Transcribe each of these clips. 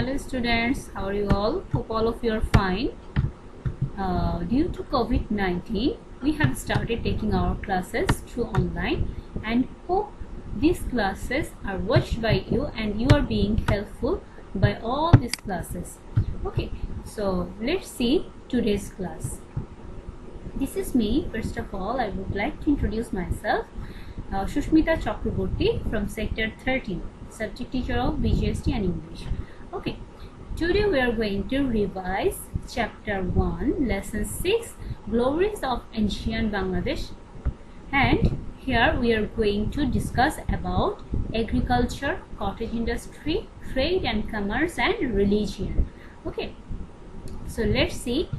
Hello students, how are you all? Hope all of you are fine. Due to COVID-19, we have started taking our classes through online and hope these classes are watched by you and you are being helpful by all these classes. Okay, so let's see today's class. This is me. First of all, I would like to introduce myself. Shushmita Chakraborty from Sector 13, subject teacher of BGST and English. Okay, today we are going to revise chapter 1, lesson 6, glories of ancient Bangladesh, and here we are going to discuss about agriculture, cottage industry, trade and commerce and religion. Okay, so let's see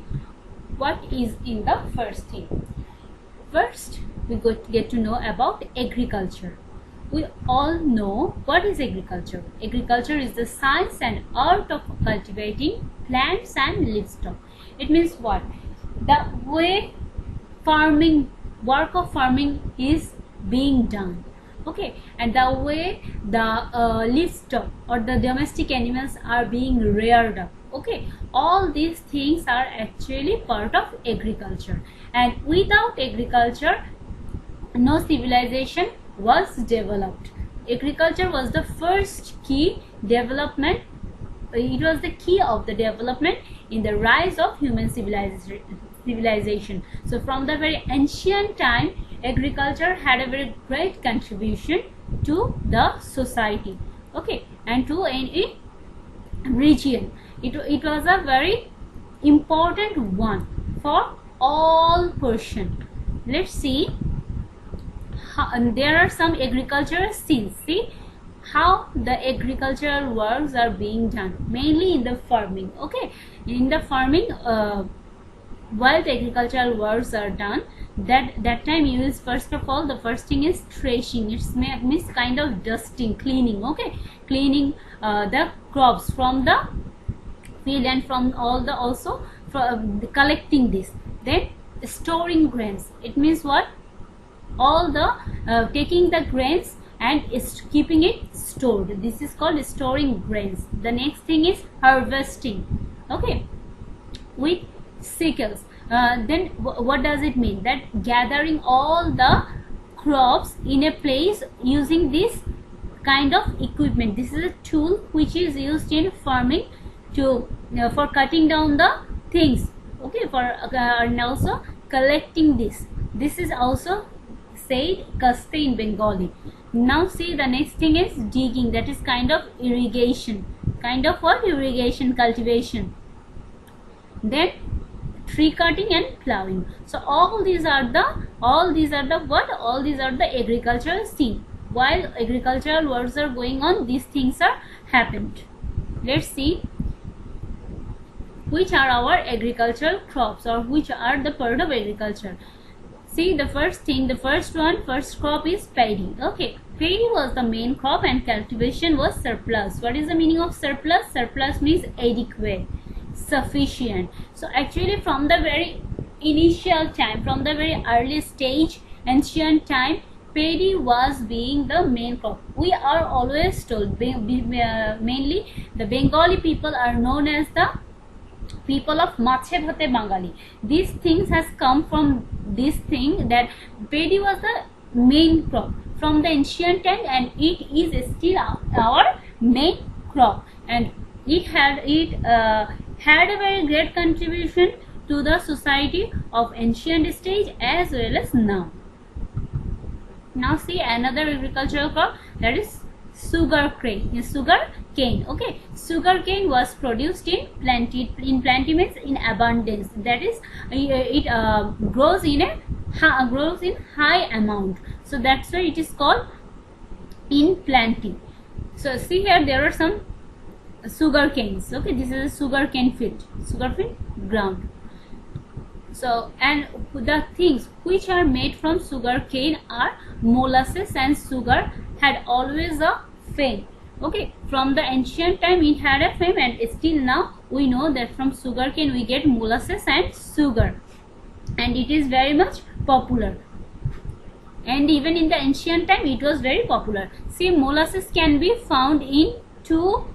what is in the first thing. First, we get to know about agriculture. We all know what is agriculture. Agriculture is the science and art of cultivating plants and livestock. It means what? The way work of farming is being done. Okay, and the way the livestock or the domestic animals are being reared up. Okay, all these things are actually part of agriculture, and without agriculture no civilization was developed. Agriculture was the first key development. It was the key of the development in the rise of human civilization. So from the very ancient time, agriculture had a very great contribution to the society, okay, and to any region. It was a very important one for all portion. Let's see. There are some agricultural scenes. See how the agricultural works are being done, mainly in the farming. Okay, in the farming, while the agricultural works are done, that time you use, first of all, the first thing is threshing. It means kind of dusting, cleaning. Okay, cleaning the crops from the field and from all the also collecting this. Then storing grains. It means what? All the taking the grains and keeping it stored. This is called storing grains. The next thing is harvesting. Okay, with sickles. Then what does it mean? That gathering all the crops in a place using this kind of equipment. This is a tool which is used in farming to for cutting down the things. Okay, for and also collecting this. This is also said kaste in Bengali. Now see, the next thing is digging. That is kind of irrigation. Kind of what? Irrigation, cultivation. Then tree cutting and plowing. So all these are the what? All these are the agricultural scene. While agricultural works are going on, these things are happened. Let's see which are our agricultural crops or which are the part of agriculture. See, the first crop is paddy. Okay, paddy was the main crop and cultivation was surplus. What is the meaning of surplus? Surplus means adequate, sufficient. So actually from the very initial time, from the very early stage, ancient time, paddy was being the main crop. We are always told, mainly the Bengali people are known as the people of Mache Bhate Bengali. These things has come from this thing that paddy was the main crop from the ancient time, and it is still our main crop, and it had a very great contribution to the society of ancient stage as well as now. Now see another agricultural crop, that is sugar cane. Okay, sugar cane was produced in plenty means in abundance. That is, it grows in high amount. So that's why it is called in plenty. So see here, there are some sugar canes. Okay, this is a sugar cane field, ground. So, and the things which are made from sugar cane are molasses, and sugar had always a fame. Okay, from the ancient time it had a fame, and still now we know that from sugar cane we get molasses and sugar, and it is very much popular. And even in the ancient time it was very popular. See, molasses can be found in two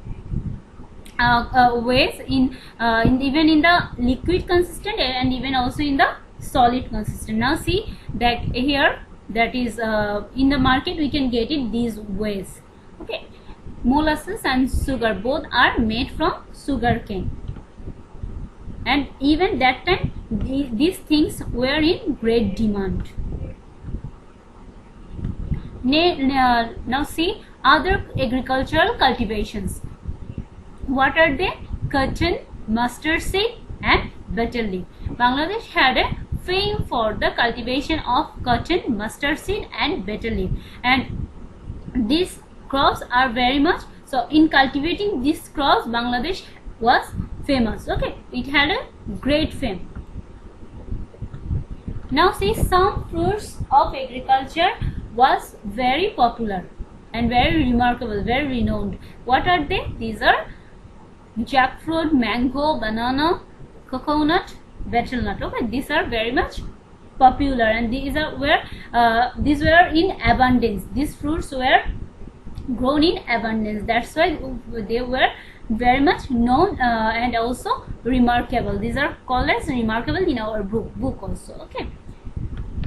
ways even in the liquid consistent and even also in the solid consistent. Now see that here, that is in the market we can get it these ways. Okay, molasses and sugar both are made from sugar cane, and even that time these things were in great demand. Now see other agricultural cultivations. What are they? Cotton, mustard seed and betel leaf. Bangladesh had a fame for the cultivation of cotton, mustard seed and betel leaf, and these crops are very much, so in cultivating these crops Bangladesh was famous. Okay, it had a great fame. Now see some fruits of agriculture was very popular and very remarkable, very renowned. What are they? These are jackfruit, mango, banana, coconut, betel nut. Okay, these are very much popular, and these were in abundance. These fruits were grown in abundance. That's why they were very much known and also remarkable. These are called as remarkable in our book also. Okay,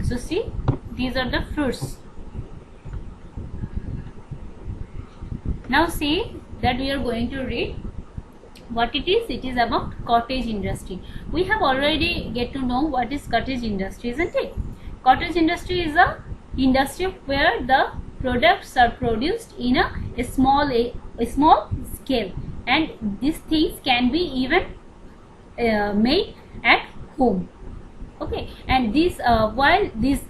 so see, these are the fruits. Now see that we are going to read what it is. It is about cottage industry. We have already get to know what is cottage industry, isn't it? Cottage industry is a industry where the products are produced in a small scale, and these things can be even made at home. Okay, and this while these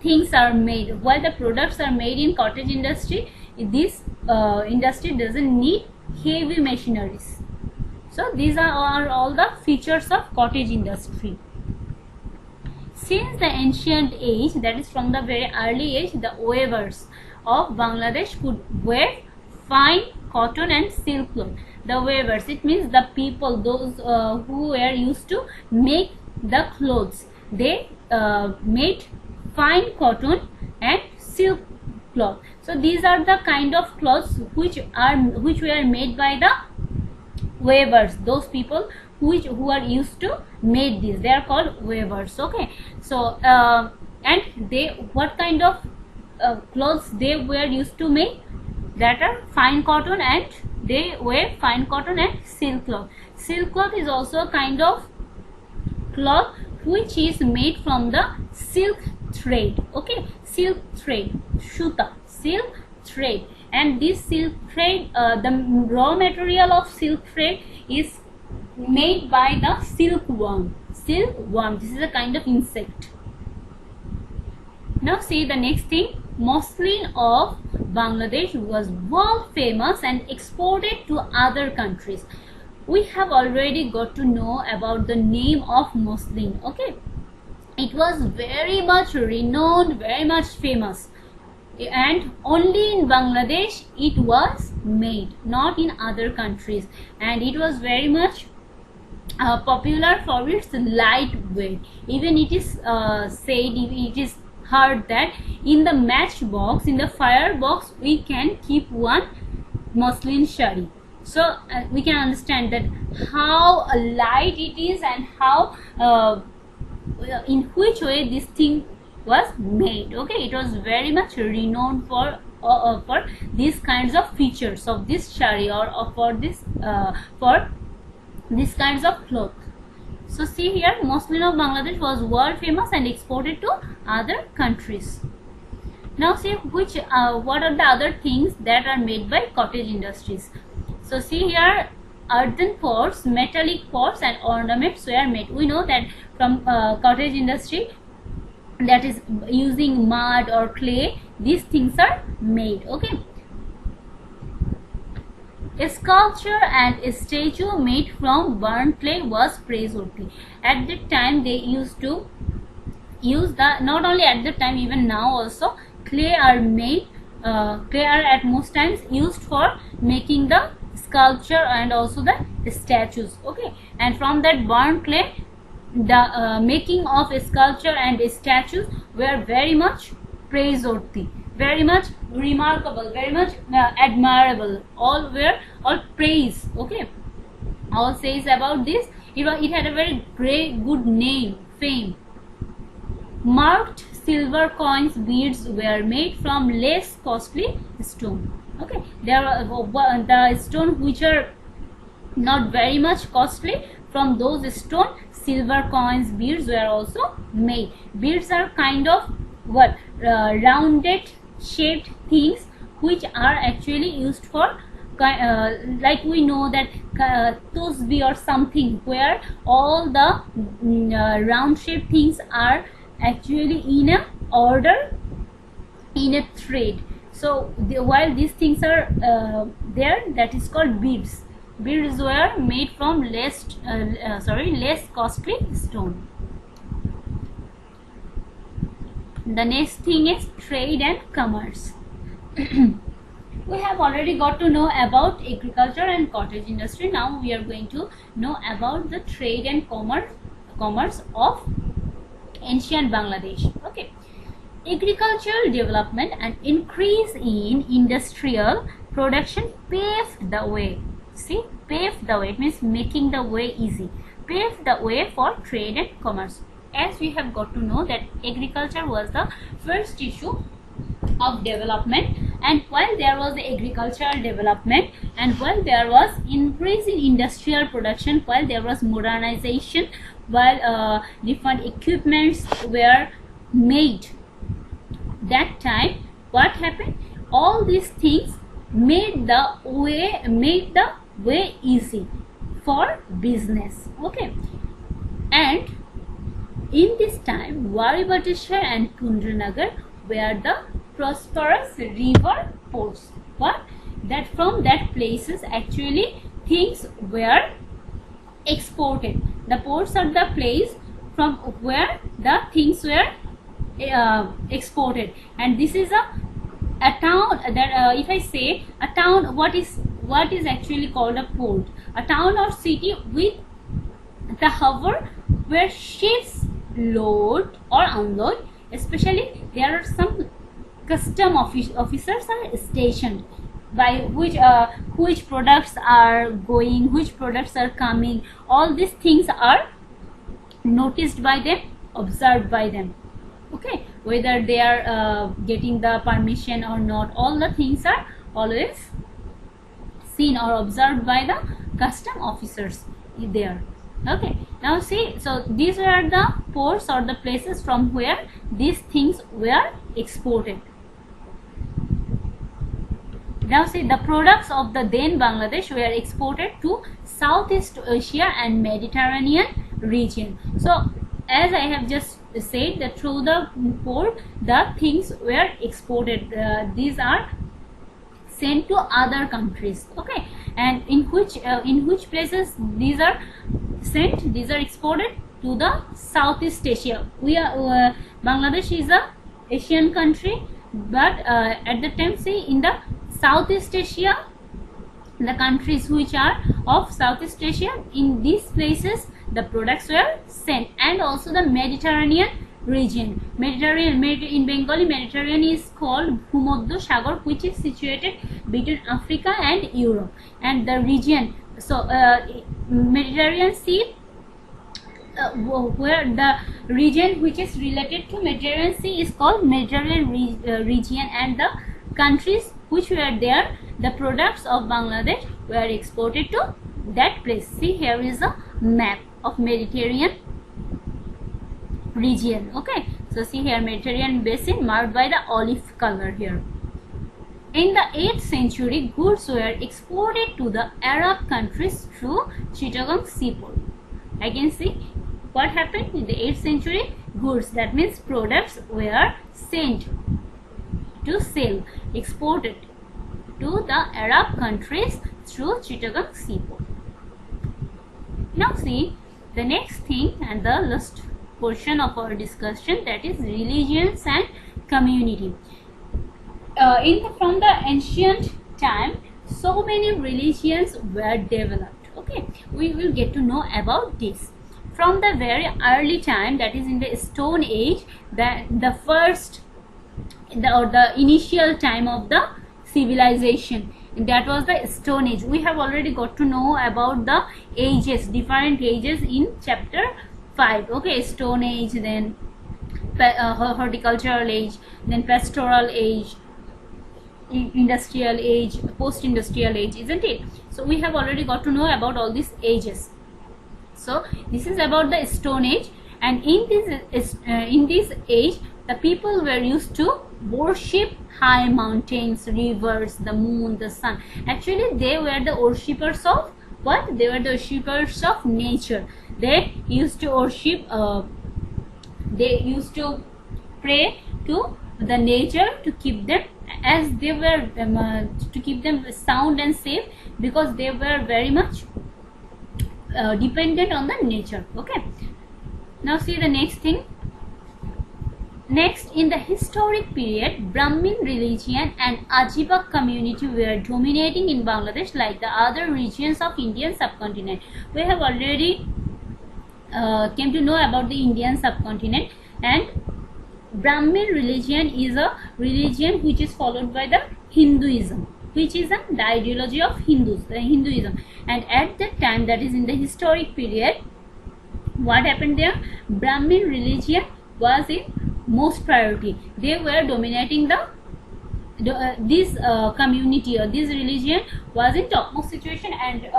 things are made, while the products are made in cottage industry, this industry doesn't need heavy machineries. So these are all the features of cottage industry. Since the ancient age, that is from the very early age, the weavers of Bangladesh could wear fine cotton and silk cloth. The weavers, it means the people, those who were used to make the clothes, they made fine cotton and silk cloth. So these are the kind of clothes which were made by the weavers, those people who are used to make these, they are called weavers. Okay, so and they, what kind of clothes they were used to make? That are fine cotton, and they wear fine cotton and silk cloth. Silk cloth is also a kind of cloth which is made from the silk thread. Okay, silk thread, shuta, silk thread, and this silk thread, the raw material of silk thread is made by the silkworm. Silkworm, this is a kind of insect. Now see the next thing. Muslin of Bangladesh was world famous and exported to other countries. We have already got to know about the name of muslin. Okay, it was very much renowned, very much famous, and only in Bangladesh it was made, not in other countries, and it was very much popular for its lightweight. Even it is said, it is heard that in the matchbox, in the firebox, we can keep one muslin shari. So we can understand that how light it is and how in which way this thing was made. Okay, it was very much renowned for these kinds of features of this shari, or for these kinds of cloth. So see here, muslin of Bangladesh was world famous and exported to other countries. Now see what are the other things that are made by cottage industries. So see here, earthen pots, metallic pots and ornaments were made. We know that from cottage industry, that is using mud or clay, these things are made. Okay, a sculpture and a statue made from burnt clay was praiseworthy. At that time they used to use the, not only at that time, even now also, clay are made, clay are at most times used for making the sculpture and also the statues. Okay, and from that burnt clay, the making of a sculpture and statues were very much praiseworthy. very much remarkable, very much admirable, all were all praise. Okay, all says about this. It had a very great good name, fame. Marked silver coins, beads were made from less costly stone. Okay, there are the stone which are not very much costly. From those stone, silver coins, beads were also made. Beads are kind of what rounded shaped things which are actually used for like we know that tosbi or something, where all the round shaped things are actually in a order, in a thread. So while these things are there, that is called beads. Beads were made from less costly stone. The next thing is trade and commerce. We have already got to know about agriculture and cottage industry. Now we are going to know about the trade and commerce of ancient Bangladesh. Okay, agricultural development and increase in industrial production paved the way. See, paved the way, it means making the way easy. Paved the way for trade and commerce. As we have got to know that agriculture was the first issue of development, and while there was the agricultural development, and while there was increase in industrial production, while there was modernization, while different equipments were made, that time what happened, all these things made the way easy for business. Okay, and in this time Waribateshwar and Kundranagar were the prosperous river ports. What? That from that places actually things were exported. The ports are the place from where the things were exported. And this is a town that if I say a town, what is actually called a port? A town or city with the harbor where ships load or unload. Especially there are some custom officers are stationed, by which products are going, which products are coming. All these things are noticed by them, observed by them. Okay, whether they are getting the permission or not, all the things are always seen or observed by the custom officers there. Okay, now see, so these were the ports or the places from where these things were exported. Now see, the products of the then Bangladesh were exported to Southeast Asia and Mediterranean region. So as I have just said, that through the port the things were exported. These are sent to other countries. Okay, and in which places these are sent? These are exported to the Southeast Asia. We are Bangladesh is a Asian country, but at the time, see, in the Southeast Asia, the countries which are of Southeast Asia, in these places the products were sent. And also the Mediterranean region. Mediterranean, in Bengali, Mediterranean is called Bhumodhya Sagar, which is situated between Africa and Europe. And the region, so Mediterranean Sea, where the region which is related to Mediterranean Sea is called Mediterranean region, and the countries which were there, the products of Bangladesh were exported to that place. See, here is a map of Mediterranean region. Okay, so see here, Mediterranean basin marked by the olive color here. In the 8th century, goods were exported to the Arab countries through Chittagong seaport. Again, see what happened in the 8th century. Goods, that means products, were sent to sell, exported to the Arab countries through Chittagong seaport. Now see the next thing and the last portion of our discussion, that is religions and community. From the ancient time, so many religions were developed. Okay, we will get to know about this. From the very early time, that is in the Stone Age, the first the initial time of the civilization. That was the Stone Age. We have already got to know about the ages, different ages in chapter 5. Okay, Stone Age, then horticultural age, then pastoral age, industrial age, post-industrial age, isn't it? So we have already got to know about all these ages. So this is about the Stone Age, and in this age, the people were used to worship high mountains, rivers, the moon, the sun. Actually, they were the worshippers of what? They were the worshippers of nature. They used to worship. They used to pray to the nature to keep them as they were to keep them sound and safe, because they were very much dependent on the nature. Okay, now see the next thing. Next, in the historic period, Brahmin religion and Ajivak community were dominating in Bangladesh like the other regions of Indian subcontinent. We have already came to know about the Indian subcontinent, and Brahmin religion is a religion which is followed by the Hinduism, which is the ideology of Hinduism. And at that time, that is in the historic period, what happened there? Brahmin religion was in most priority. They were dominating the this community, or this religion was in topmost situation, and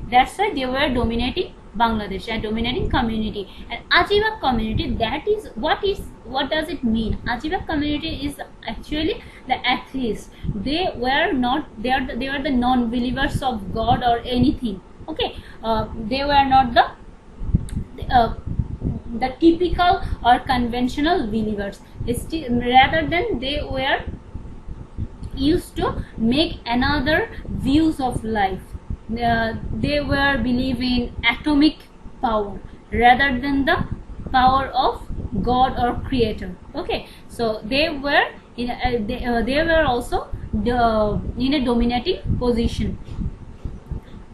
that's why they were dominating Bangladesh and dominating community. And Ajivak community, that is what does it mean? Ajivak community is actually the atheists. They were not, they were the non-believers of God or anything. Okay, they were not the typical or conventional believers. Rather than, they were used to make another views of life. They were believing atomic power rather than the power of God or Creator. Okay, so they were they were also in a dominating position.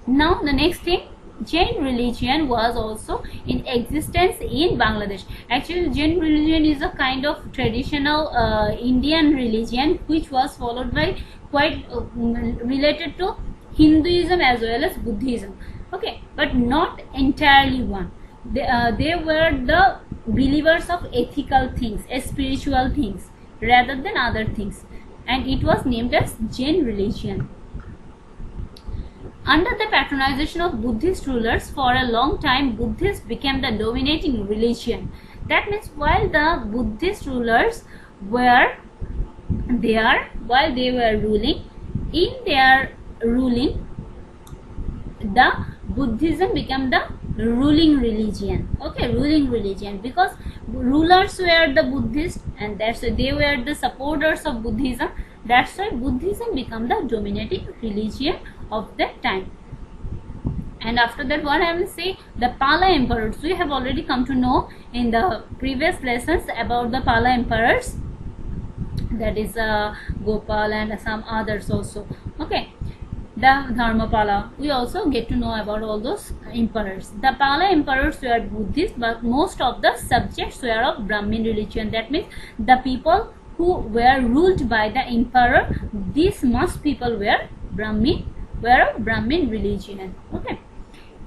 Now the next thing, Jain religion was also in existence in Bangladesh. Actually, Jain religion is a kind of traditional Indian religion which was followed by quite related to Hinduism as well as Buddhism. Okay, but not entirely one. They were the believers of ethical things, spiritual things, rather than other things, and it was named as Jain religion. Under the patronization of Buddhist rulers, for a long time, Buddhists became the dominating religion. That means while the Buddhist rulers were there, while they were ruling, in their ruling, the Buddhism became the ruling religion. Okay, ruling religion, because rulers were the Buddhists, and that's why they were the supporters of Buddhism. That's why Buddhism became the dominating religion of that time. And after that, what I will say, the Pala emperors. We have already come to know in the previous lessons about the Pala emperors, that is Gopal and some others also. Okay, the Dharmapala, we also get to know about all those emperors. The Pala emperors were Buddhist, but most of the subjects were of Brahmin religion. That means the people who were ruled by the emperor, these most people were of Brahmin religion. Okay,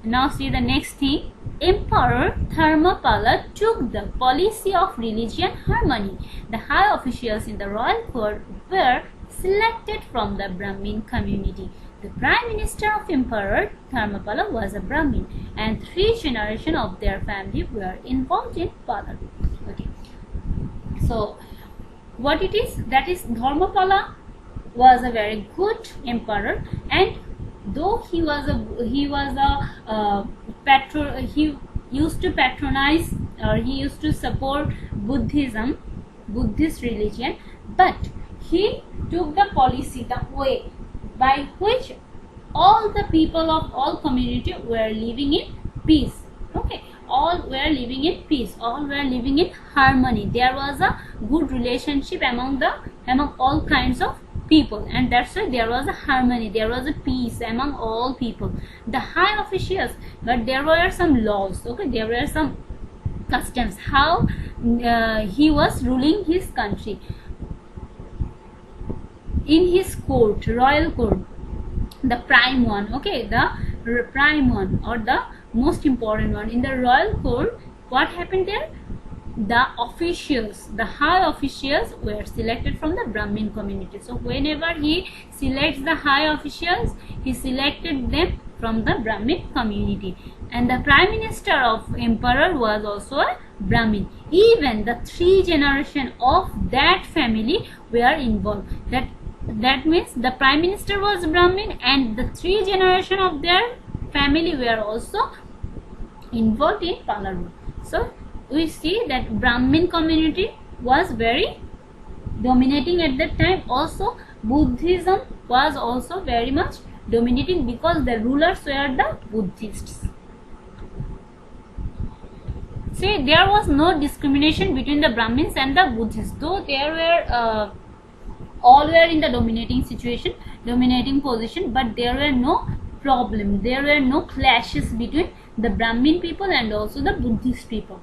now see the next thing. Emperor Dharmapala took the policy of religion harmony. The high officials in the royal court were selected from the Brahmin community. The prime minister of Emperor Dharmapala was a Brahmin, and 3 generations of their family were involved in Pala. Okay, so what it is, that is, Dharmapala was a very good emperor, and though he used to patronize, or he used to support Buddhist religion, but he took the policy, the way by which all the people of all community were living in peace. Okay, all were living in peace, all were living in harmony. There was a good relationship among all kinds of people, and that's why there was a harmony, there was a peace among all people. The high officials, but there were some laws. Okay, there were some customs, how he was ruling his country. in his court, royal court, the prime one, okay, the prime one or the most important one in the royal court, what happened there? The officials, the high officials were selected from the Brahmin community. So whenever he selects the high officials, he selected them from the Brahmin community. And the prime minister of emperor was also a Brahmin. Even the 3 generations of that family were involved. That means the prime minister was Brahmin and the 3 generations of their family were also involved in Pala rule. So we see that Brahmin community was very dominating at that time. Also Buddhism was also very much dominating because the rulers were the Buddhists. See, there was no discrimination between the Brahmins and the Buddhists, though there were all were in the dominating situation, dominating position, but there were no problem, there were no clashes between the Brahmin people and also the Buddhist people.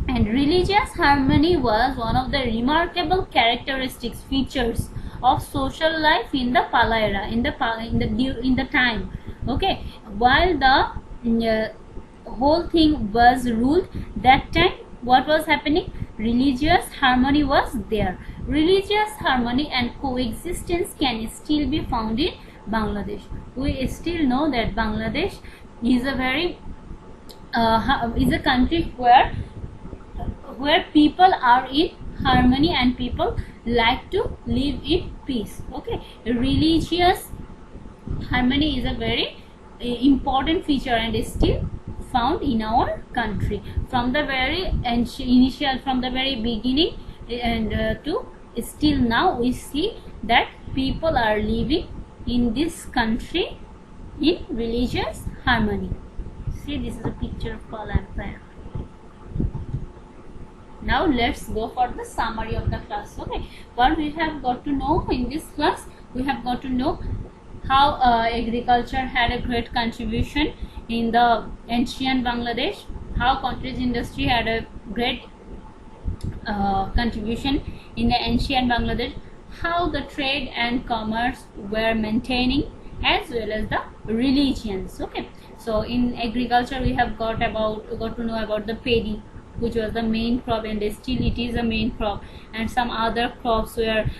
And religious harmony was one of the remarkable characteristics, features of social life in the Pala era, in the time. Okay, while the whole thing was ruled that time, what was happening? Religious harmony was there. Religious harmony and coexistence can still be found in Bangladesh. We still know that Bangladesh is a very is a country where people are in harmony and people like to live in peace. Okay, religious harmony is a very important feature and is still found in our country from the very initial, from the very beginning and to still now. We see that people are living in this country in religious harmony. See, this is a picture of Pala Empire. Now let's go for the summary of the class. Okay, what we have got to know in this class, we have got to know how agriculture had a great contribution in the ancient Bangladesh, how cottage industry had a great contribution in the ancient Bangladesh, how the trade and commerce were maintaining, as well as the religions. Okay, so in agriculture we have got to know about the paddy, which was the main crop, and still it is a main crop, and some other crops where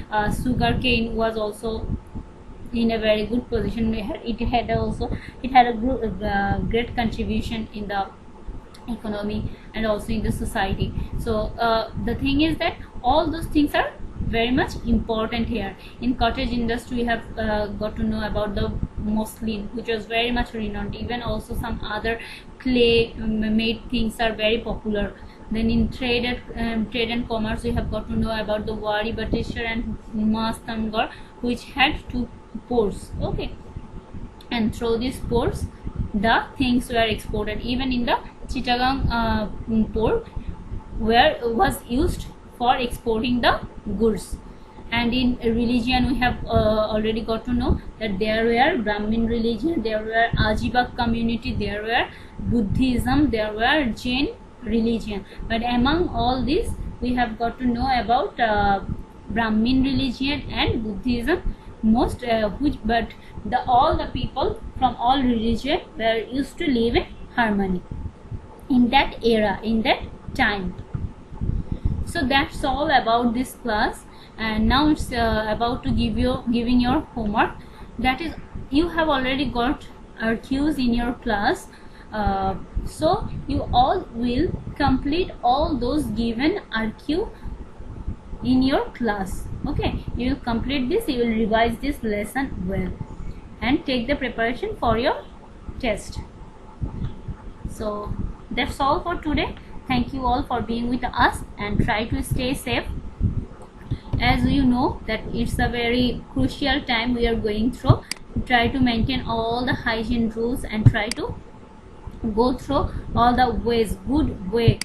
sugar cane was also in a very good position. It had a great contribution in the economy and also in the society. So the thing is that all those things are very much important here. In cottage industry we have got to know about the muslin, which was very much renowned. Even also some other clay made things are very popular. Then in trade and commerce we have got to know about the Wari Bateshwar and Mastangar, which had 2 ports. Okay, and through these ports the things were exported. Even in the Chittagong port where was used for exporting the goods. And in religion we have already got to know that there were Brahmin religion, there were Ajivak community, there were Buddhism, there were Jain religion. But among all these we have got to know about Brahmin religion and Buddhism most, but all the people from all religion were used to live in harmony in that era, in that time. So that's all about this class, and now it's about to giving your homework. That is, you have already got RQs in your class, so you all will complete all those given RQ in your class. Okay, you will complete this, you will revise this lesson well and take the preparation for your test. So that's all for today. Thank you all for being with us, and try to stay safe. As you know that it's a very crucial time we are going through. Try to maintain all the hygiene rules and try to go through all the ways, good way